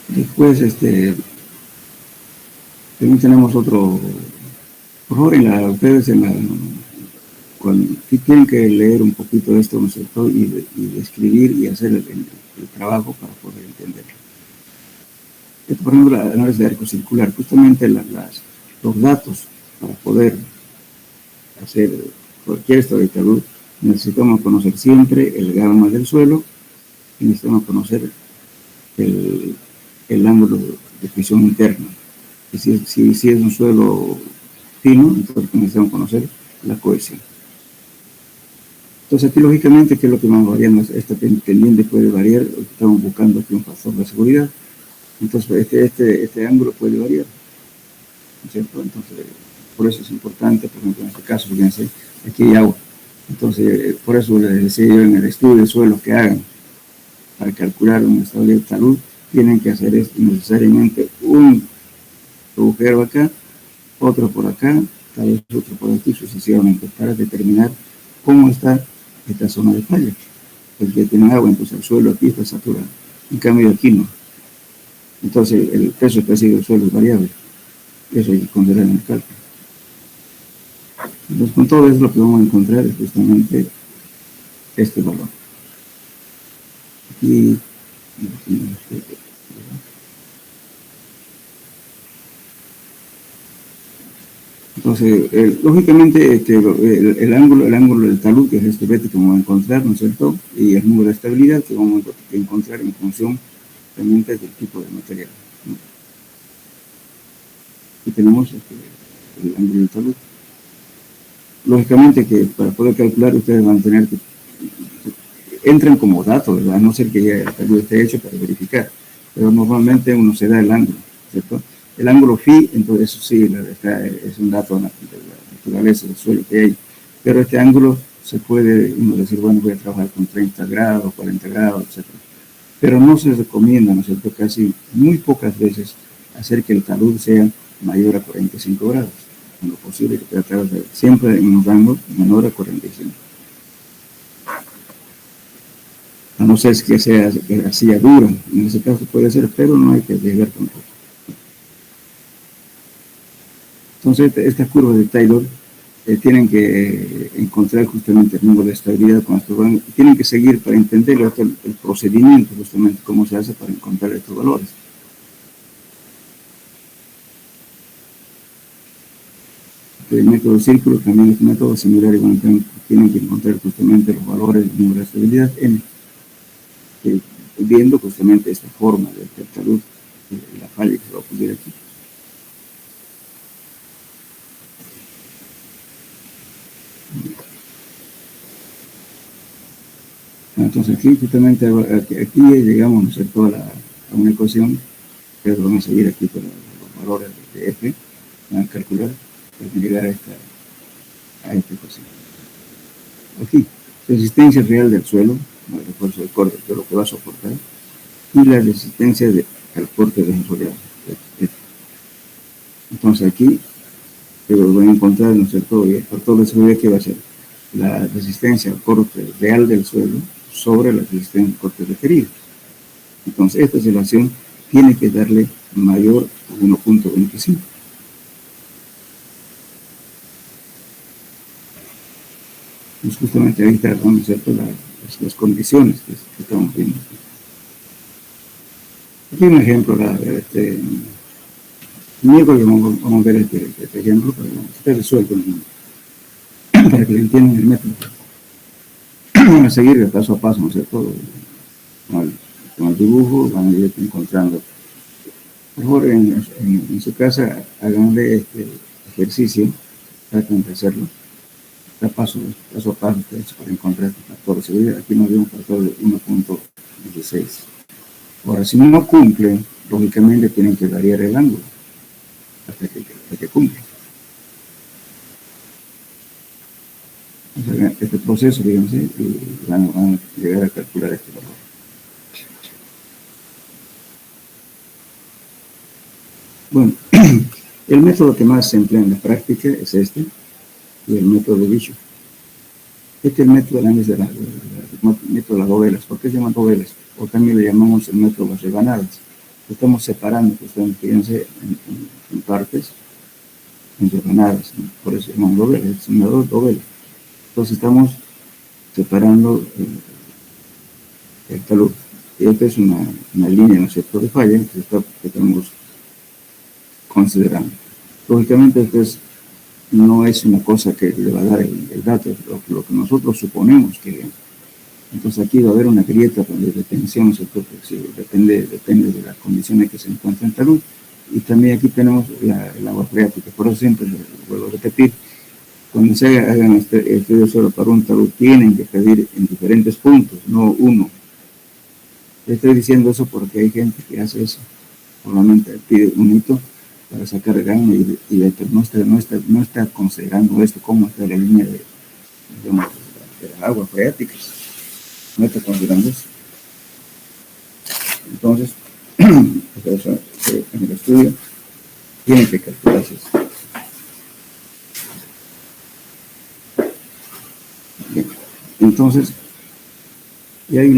Después, también tenemos otro. Por favor, ustedes cuando tienen que leer un poquito de esto, ¿no es cierto?, y escribir y hacer el trabajo para poder entenderlo. Esto, por ejemplo, la análisis de arco circular, justamente los datos para poder hacer cualquier estado de talud, necesitamos conocer siempre el gamma del suelo y necesitamos conocer el ángulo de fricción interna. Y si es un suelo fino, entonces necesitamos conocer la cohesión. Entonces aquí lógicamente, ¿qué es lo que vamos variando? Esta pendiente puede variar, estamos buscando aquí un factor de seguridad, entonces este ángulo puede variar, ¿no es cierto? Entonces por eso es importante, por ejemplo en este caso, fíjense, aquí hay agua, entonces por eso les decía yo en el estudio de suelos que hagan para calcular una estabilidad de talud, tienen que hacer esto necesariamente un agujero acá, otro por acá, tal vez otro por aquí sucesivamente, para determinar cómo está esta zona de falla. Porque tiene agua, entonces el suelo aquí está saturado, en cambio aquí no. Entonces el peso específico del suelo es variable, eso hay que considerar en el cálculo. Entonces con todo eso lo que vamos a encontrar es justamente este valor. Aquí, entonces, lógicamente, el ángulo del talud, que es este beta que vamos a encontrar, ¿no es cierto? Y el número de estabilidad que vamos a encontrar en función realmente del tipo de material, ¿no? Aquí tenemos el ángulo del talud. Lógicamente que para poder calcular ustedes van a tener que entren como datos, ¿verdad? A no ser que ya el talud esté hecho para verificar, pero normalmente uno se da el ángulo, ¿cierto? El ángulo phi, entonces eso sí, es un dato de la naturaleza del suelo que hay, pero este ángulo se puede uno decir, bueno, voy a trabajar con 30 grados, 40 grados, etc. Pero no se recomienda, ¿no es cierto?, casi muy pocas veces hacer que el talud sea mayor a 45 grados, en lo posible que pueda trabajar siempre en un rango menor a 45. A no ser que sea arcilla dura, en ese caso puede ser, pero no hay que arriesgar tampoco. Entonces, estas curvas de Taylor tienen que encontrar justamente el número de estabilidad con estos valores, tienen que seguir para entender el procedimiento, justamente cómo se hace para encontrar estos valores. El método de círculo también es un método similar, y bueno, tienen que encontrar justamente los valores del número de estabilidad n, viendo justamente esta forma del talud, la falla que se va a ocurrir aquí. Entonces aquí justamente aquí llegamos, ¿no es cierto?, a una ecuación que vamos a seguir aquí con los valores de F, van a calcular para llegar a esta ecuación. Aquí, resistencia real del suelo, el refuerzo del corte, que es lo que va a soportar, y la resistencia al corte desarrollado. Entonces aquí voy a encontrar, ¿no es cierto?, el factor de seguridad que va a ser la resistencia al corte real del suelo sobre la resistencia al corte referido. Entonces, esta oscilación tiene que darle mayor a 1.25. Pues justamente ahí está, ¿no es cierto?, las condiciones que estamos viendo. Aquí un ejemplo, miércoles vamos a ver este ejemplo para que esté resuelto, para que le entiendan el método. Van a seguir paso a paso, ¿no es cierto?, con el dibujo, van a ir encontrando. Mejor en su casa háganle este ejercicio, traten de hacerlo, paso a paso para encontrar este factor de seguridad. Aquí nos dio un factor de 1.16. Ahora, si no cumple, lógicamente tienen que variar el ángulo hasta que cumple. O sea, este proceso, fíjense, van a llegar a calcular este valor. Bueno, el método que más se emplea en la práctica es este, y el método de Bishop. Este es el método de análisis método de las dovelas. ¿Por qué se llaman dovelas? O también le llamamos el método de las rebanadas. Estamos separando, pues, fíjense, en partes, en rebanadas, ¿no? Por eso se llaman dovelas, es una dovela. Entonces estamos separando el talud. Y esta es una línea, ¿no es cierto?, de falla que estamos considerando. Lógicamente, no es una cosa que le va a dar el dato, lo que nosotros suponemos que. Entonces aquí va a haber una grieta de tensión, ¿no es cierto?, depende de las condiciones que se encuentran en talud. Y también aquí tenemos el agua freática. Por eso siempre vuelvo a repetir, cuando se hagan este estudio solo para un talud, tienen que pedir en diferentes puntos, no uno. Le estoy diciendo eso porque hay gente que hace eso. Normalmente pide un hito para sacar el gano y no está considerando esto, cómo está la línea de las aguas freáticas. No está considerando eso. Entonces, en el estudio tienen que calcularse eso. Bien. Entonces, y hay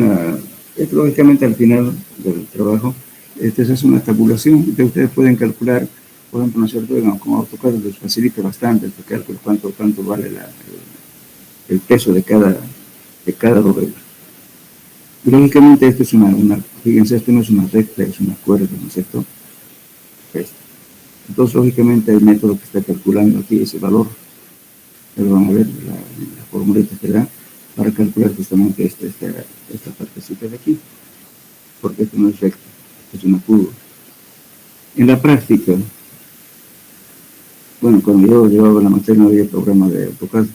lógicamente al final del trabajo, esta es una tabulación que ustedes pueden calcular, por ejemplo, ¿no es cierto?, como AutoCAD les facilita bastante este cálculo, cuánto vale el peso de cada dovela. Y lógicamente esto es fíjense, esto no es una recta, es una cuerda, ¿no es cierto? Entonces, lógicamente, el método que está calculando aquí ese valor, pero van a ver la formulita que da para calcular justamente esta partecita de aquí, porque esto no es recta, es una curva. En la práctica, bueno, cuando yo llevaba la materia no había programa de AutoCAD,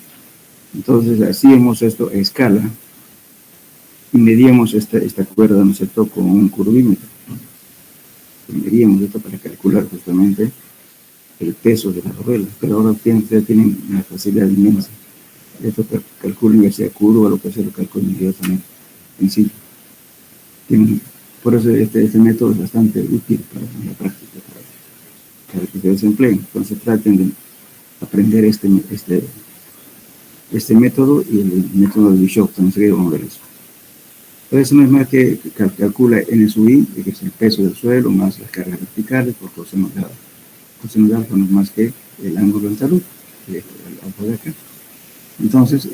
entonces hacíamos esto a escala y medíamos esta cuerda, ¿no es cierto?, con un curvímetro. Medíamos esto para calcular justamente el peso de la dovela, pero ahora ustedes tienen una facilidad inmensa. Esto calculen ya sea curva o lo que sea, lo calculen inmediatamente en sí. Por eso este método es bastante útil para la práctica, para que ustedes empleen. Entonces traten de aprender este método y el método de Bishop, enseguida vamos a ver eso. Entonces no es más que calcula NSUI, que es el peso del suelo, más las cargas verticales por coseno de alfa. Coseno de alfa no es más que el ángulo en talud, el alfa de acá. Entonces,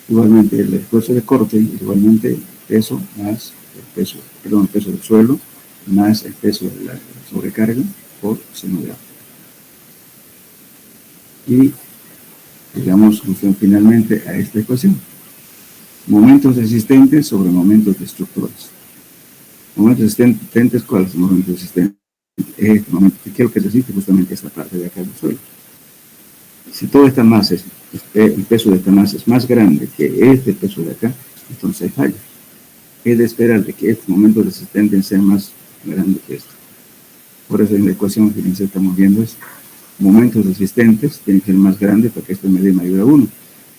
igualmente el esfuerzo de corte, igualmente peso más el peso del suelo, más el peso de la sobrecarga por seno de alfa. Y llegamos finalmente a esta ecuación. Momentos resistentes sobre momentos destructores. Momentos resistentes, ¿cuáles son los momentos resistentes? Este momento que quiero que resiste justamente esta parte de acá del suelo. Si toda esta masa, el peso de esta masa es más grande que este peso de acá, entonces hay falla. Es de esperar de que este momento resistente sea más grande que esto. Por eso en la ecuación, fíjense, estamos viendo es momentos resistentes tienen que ser más grandes para que esto me dé mayor a 1.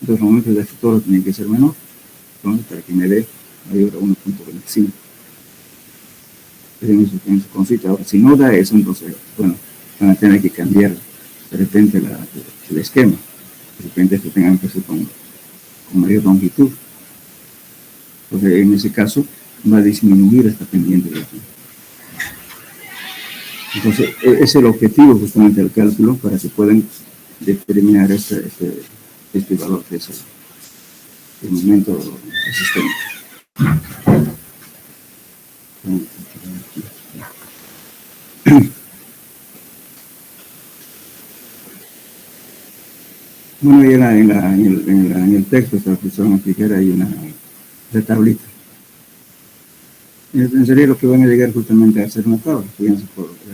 Entonces los momentos destructores tienen que ser menor. Entonces, para que me dé mayor a 1.25. En su concita. Ahora, si no da eso, entonces, bueno, van a tener que cambiar de repente el esquema. De repente esto tengan que ser con mayor longitud. Entonces, en ese caso, va a disminuir esta pendiente de aquí. Entonces, ese es el objetivo justamente del cálculo, para que puedan determinar este valor, que es el momento existente. Bueno, y en el texto esta función aplicar hay una tablita. En serio, lo que van a llegar justamente a hacer una tabla. Fíjense,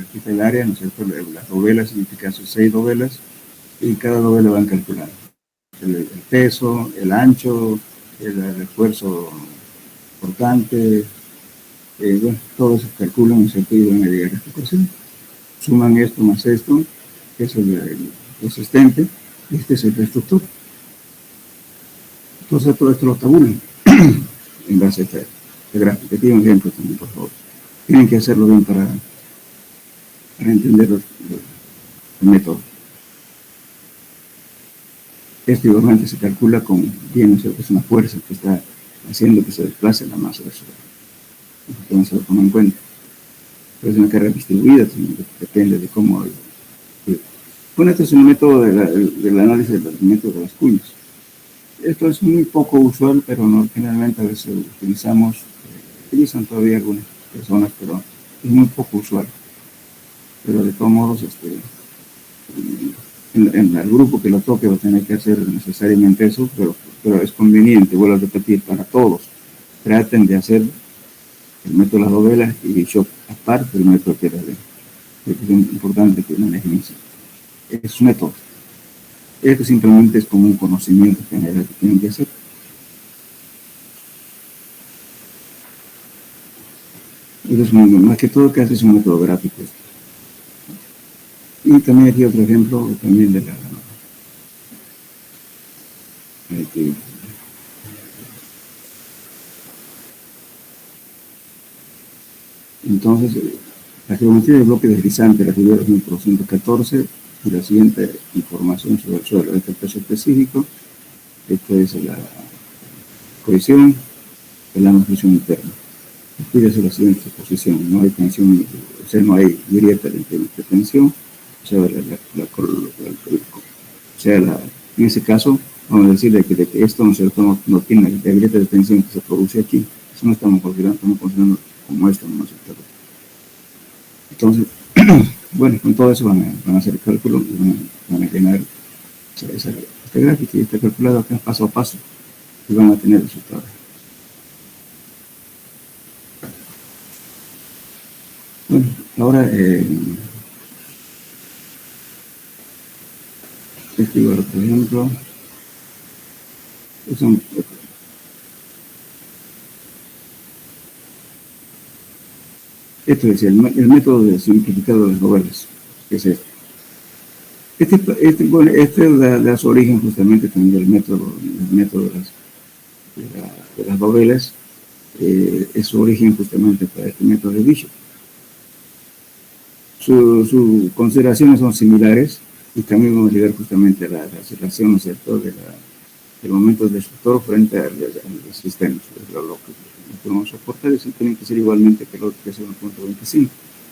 aquí está el área, ¿no es cierto? Las dovelas, en este caso 6 dovelas, y cada dovela van calculando el peso, el ancho, el esfuerzo portante, bueno, todo se calcula, ¿no es cierto? Y van a llegar a esta ecuación. Suman esto más esto, que es el resistente, y este es el destructor. Entonces todo esto lo tabulan en base a este gráfico. Aquí hay un ejemplo también, por favor. Tienen que hacerlo bien para entender el método. Esto igualmente se calcula con bien, ¿no es cierto? Es una fuerza que está haciendo que se desplace la masa del suelo. Entonces se lo toman en cuenta. Pero es una carga distribuida, depende de cómo. Bueno, este es el método del análisis del método de las cuñas. Esto es muy poco usual, pero no, generalmente a veces utilizan todavía algunas personas, pero es muy poco usual. Pero de todos modos, en el grupo que lo toque va a tener que hacer necesariamente eso, pero es conveniente, vuelvo a repetir, para todos. Traten de hacer el método de las dovelas y Bishop aparte del método que es importante que manejen eso. Es un método. Esto simplemente es como un conocimiento general que tienen que hacer. Entonces, más que todo, casi es un método gráfico. Y también aquí otro ejemplo también de la... Entonces, la geometría del bloque deslizante, la figura 2414, y la siguiente información sobre el suelo. Este peso específico, esto es la cohesión, el amplitud interna. Fíjese la siguiente posición, no hay tensión, o sea, no hay grieta de tensión, o sea, en ese caso, vamos a decirle que esto no tiene la grieta de tensión que se produce aquí. Eso no estamos considerando como esto, ¿no? Entonces, bueno, con todo eso van a hacer el cálculo y van a llenar este gráfico y está calculado acá paso a paso y van a tener resultados. Bueno, ahora igual, por ejemplo, esto es el método de simplificado de las dovelas, que es este. Este da su origen justamente también del método de las dovelas, es su origen justamente para este método de Bishop. Sus consideraciones son similares y también vamos a llegar justamente a la relación, ¿no es cierto?, del momento destructor frente al sistema. Lo que vamos a soportar es tiene que ser igualmente que el otro, que es 1.25.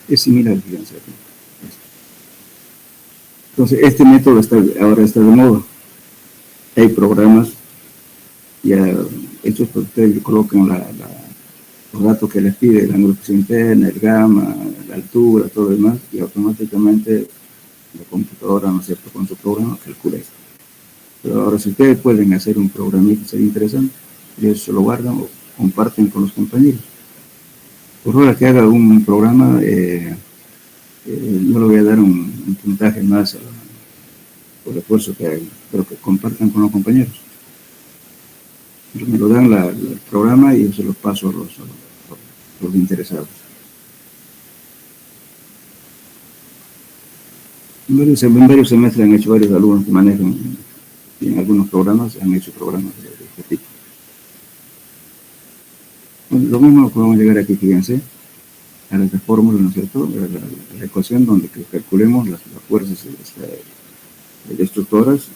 Es similar, fíjense aquí. Entonces, este método ahora está de moda. Hay programas ya hechos por ustedes que colocan los datos que les pide, la angulación interna, el gamma, la altura, todo lo demás, y automáticamente la computadora, ¿no es cierto?, con su programa calcula esto. Pero ahora, si ustedes pueden hacer un programita, sería interesante, y eso se lo guardan o comparten con los compañeros. Por favor, que haga un programa, yo le voy a dar un puntaje más por el esfuerzo que hay, pero que compartan con los compañeros. Me lo dan el programa y yo se lo paso a los interesados. En varios semestres han hecho varios alumnos que manejan, y en algunos programas han hecho programas de este tipo. Bueno, lo mismo podemos llegar aquí, fíjense, a la fórmula, ¿no es cierto?, la ecuación donde calculemos las fuerzas destructoras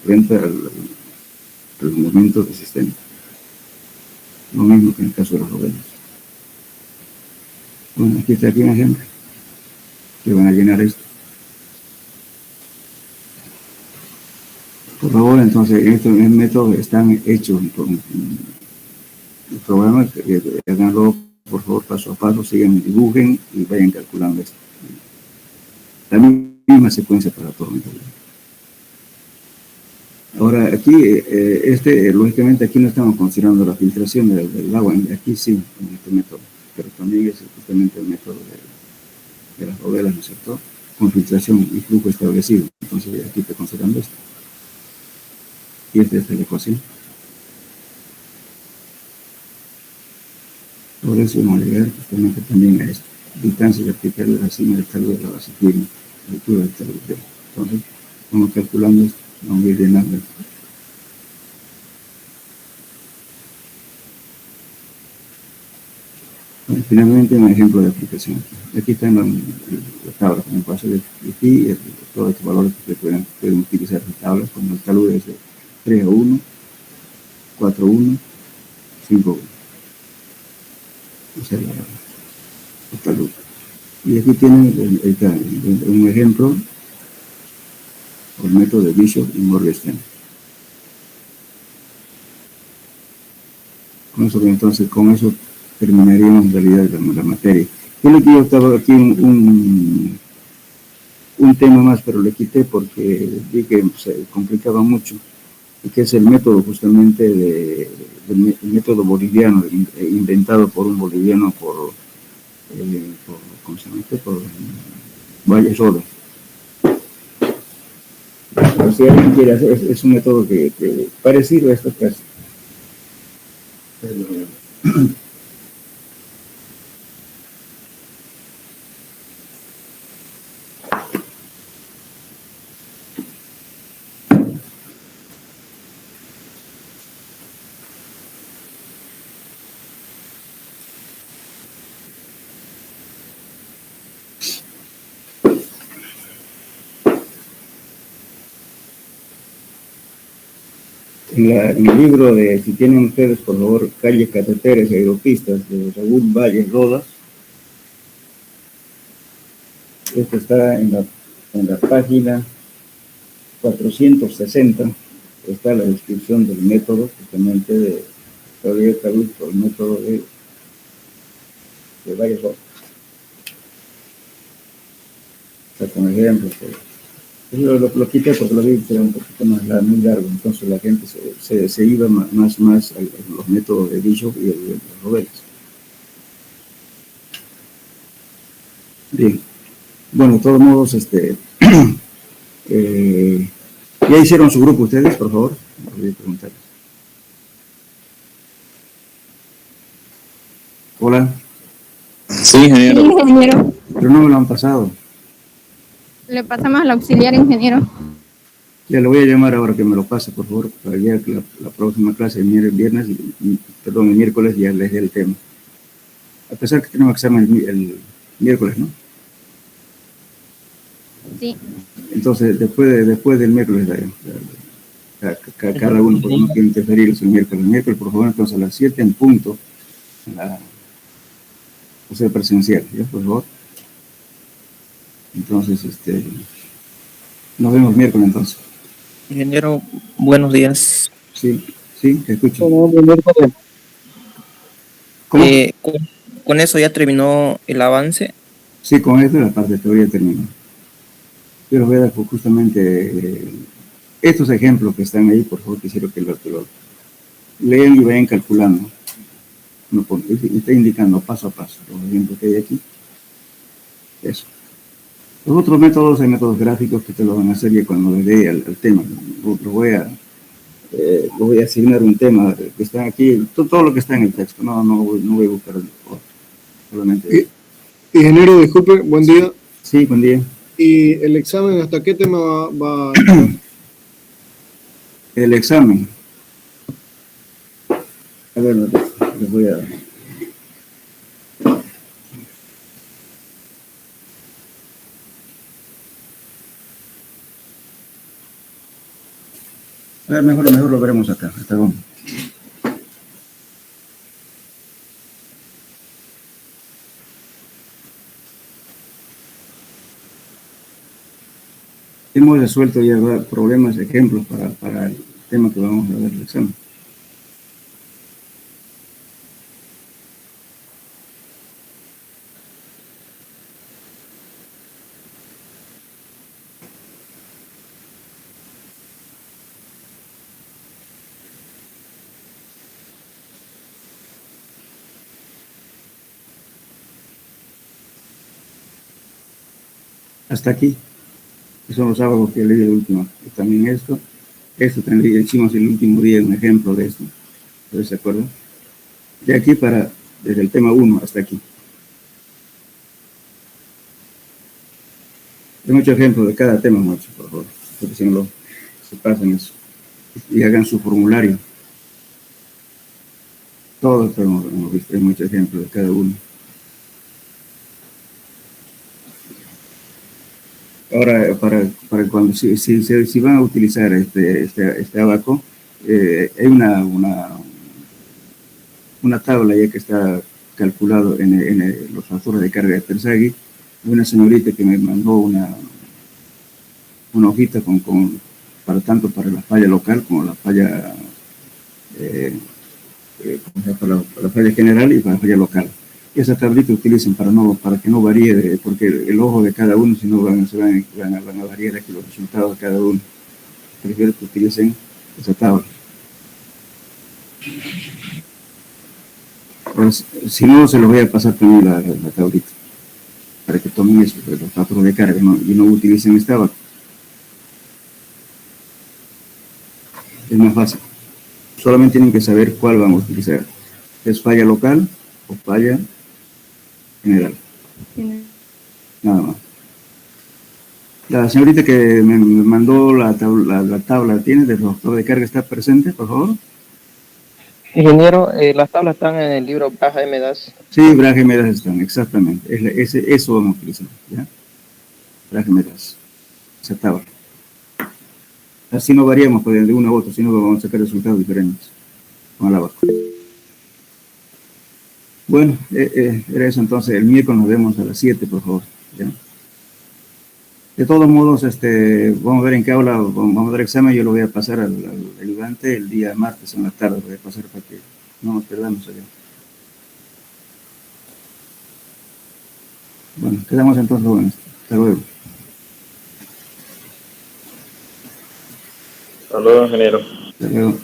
frente al momento del sistema. Lo mismo que en el caso de las dovelas. Bueno, aquí está aquí un ejemplo que van a llenar esto. Por favor, entonces, estos métodos están hechos con el programa, háganlo, por favor, paso a paso, sigan, dibujen y vayan calculando esto. La misma secuencia para todo. Ahora, aquí, lógicamente, aquí no estamos considerando la filtración del agua, aquí sí, en este método, pero también es justamente el método de las rodelas, ¿no es cierto?, con filtración y flujo establecido. Entonces, aquí estoy considerando esto. Y esta es la ecuación. Por eso vamos a llegar justamente también a esto. Distancia vertical de la cima del talud de la base firme, altura del talud. Entonces, vamos calculando esto, vamos a ir llenando esto. Bueno, finalmente, un ejemplo de aplicación. Aquí están las tablas, como paso de aquí, todos estos valores que pueden utilizar las tablas, como el talud es de 3 a 1, 4 a 1, 5 a 1. O sea, el talud. Y aquí tienen un ejemplo, el método de Bishop y Morgenstern. Entonces, con eso terminaríamos en realidad la materia. Yo que yo estaba aquí un tema más, pero le quité porque vi que se complicaba mucho, y que es el método justamente el método boliviano, inventado por un boliviano, ¿cómo se llama? Por Valle Rodas. O si alguien quiere hacer, es un método que parecido a estos casos. En el libro de, si tienen ustedes, por favor, Calles, Carreteras y Aeropistas, de Raúl Valle Rodas, esto está en la página 460, está la descripción del método, justamente de Gabriel Caluz, por el método de Valle Rodas. Está con ejemplos. Yo lo quité porque lo vi que era un poquito muy largo, entonces la gente se iba más a los métodos de Bishop y de Robeles. Bien, bueno, de todos modos, ¿ya hicieron su grupo ustedes, por favor? Voy a preguntarles. Hola. Sí, ingeniero. Sí, ingeniero. Pero no me lo han pasado. Le pasamos al auxiliar, ingeniero. Ya le voy a llamar ahora que me lo pase, por favor, para ya que la próxima clase, el viernes, el miércoles, ya les dé el tema. A pesar que tenemos examen el miércoles, ¿no? Sí. Entonces, después del miércoles, cada uno, porque no quiere interferir el miércoles. El miércoles, por favor, entonces a las 7 en punto, o sea, presencial, ¿ya? Por favor. Entonces, nos vemos miércoles, entonces. Ingeniero, buenos días. Sí, te escucho. ¿Cómo? ¿Con eso ya terminó el avance? Sí, con esto la parte de teoría terminó. Yo les voy a dar justamente estos ejemplos que están ahí, por favor, quisiera que lo lean y vayan calculando. Está indicando paso a paso los ejemplos que hay aquí. Eso. Los otros métodos, hay métodos gráficos que te lo van a hacer ya cuando les dé al tema. Lo voy a asignar un tema que está aquí, todo lo que está en el texto. No voy a buscar solamente. Ingeniero, disculpe, buen día. Sí, buen día. ¿Y el examen hasta qué tema va? El examen. A ver, les voy a... A ver, mejor lo veremos acá. Hasta luego. hemos resuelto ya problemas, ejemplos para el tema que vamos a ver en el examen. Hasta aquí, que son los sábados que leí el último. Y también esto también hicimos el último día un ejemplo de esto. ¿Ustedes se acuerdan? De aquí desde el tema 1 hasta aquí. Hay muchos ejemplos de cada tema, muchachos, por favor. Porque si no se pasan eso. Y hagan su formulario. Todos hemos visto, hay muchos ejemplos de cada uno. Ahora, para cuando si van a utilizar este abaco, hay una tabla ya que está calculado en los factores de carga de Terzaghi. Una señorita que me mandó una hojita tanto para la falla local como la falla para la falla general y para la falla local. Esa tablita utilicen para que no varíe, porque el ojo de cada uno, si no van a variar aquí los resultados de cada uno. Prefiero que utilicen esa tabla. Pues, si no, se los voy a pasar también la tablita, para que tomen eso, los factores de carga, y no utilicen esta tabla. Es más fácil. Solamente tienen que saber cuál van a utilizar. ¿Es falla local o falla general? Nada más. La señorita que me mandó la tabla, ¿tiene del factor de carga? ¿Está presente, por favor? Ingeniero, las tablas están en el libro Braga y Medas. Sí, Braga y Medas están, exactamente. Eso vamos a utilizar, ¿ya? Braga y Medas. Esa tabla. Así no variamos pues, de uno a otro, sino vamos a sacar resultados diferentes con el abaco. Bueno, era eso entonces. El miércoles nos vemos a las 7, por favor. ¿Ya? De todos modos, vamos a ver en qué aula vamos a dar examen. Yo lo voy a pasar al ayudante el día martes en la tarde. Lo voy a pasar para que no nos perdamos allá. Bueno, quedamos entonces, jóvenes. Hasta luego. Hasta luego, ingeniero. Hasta luego.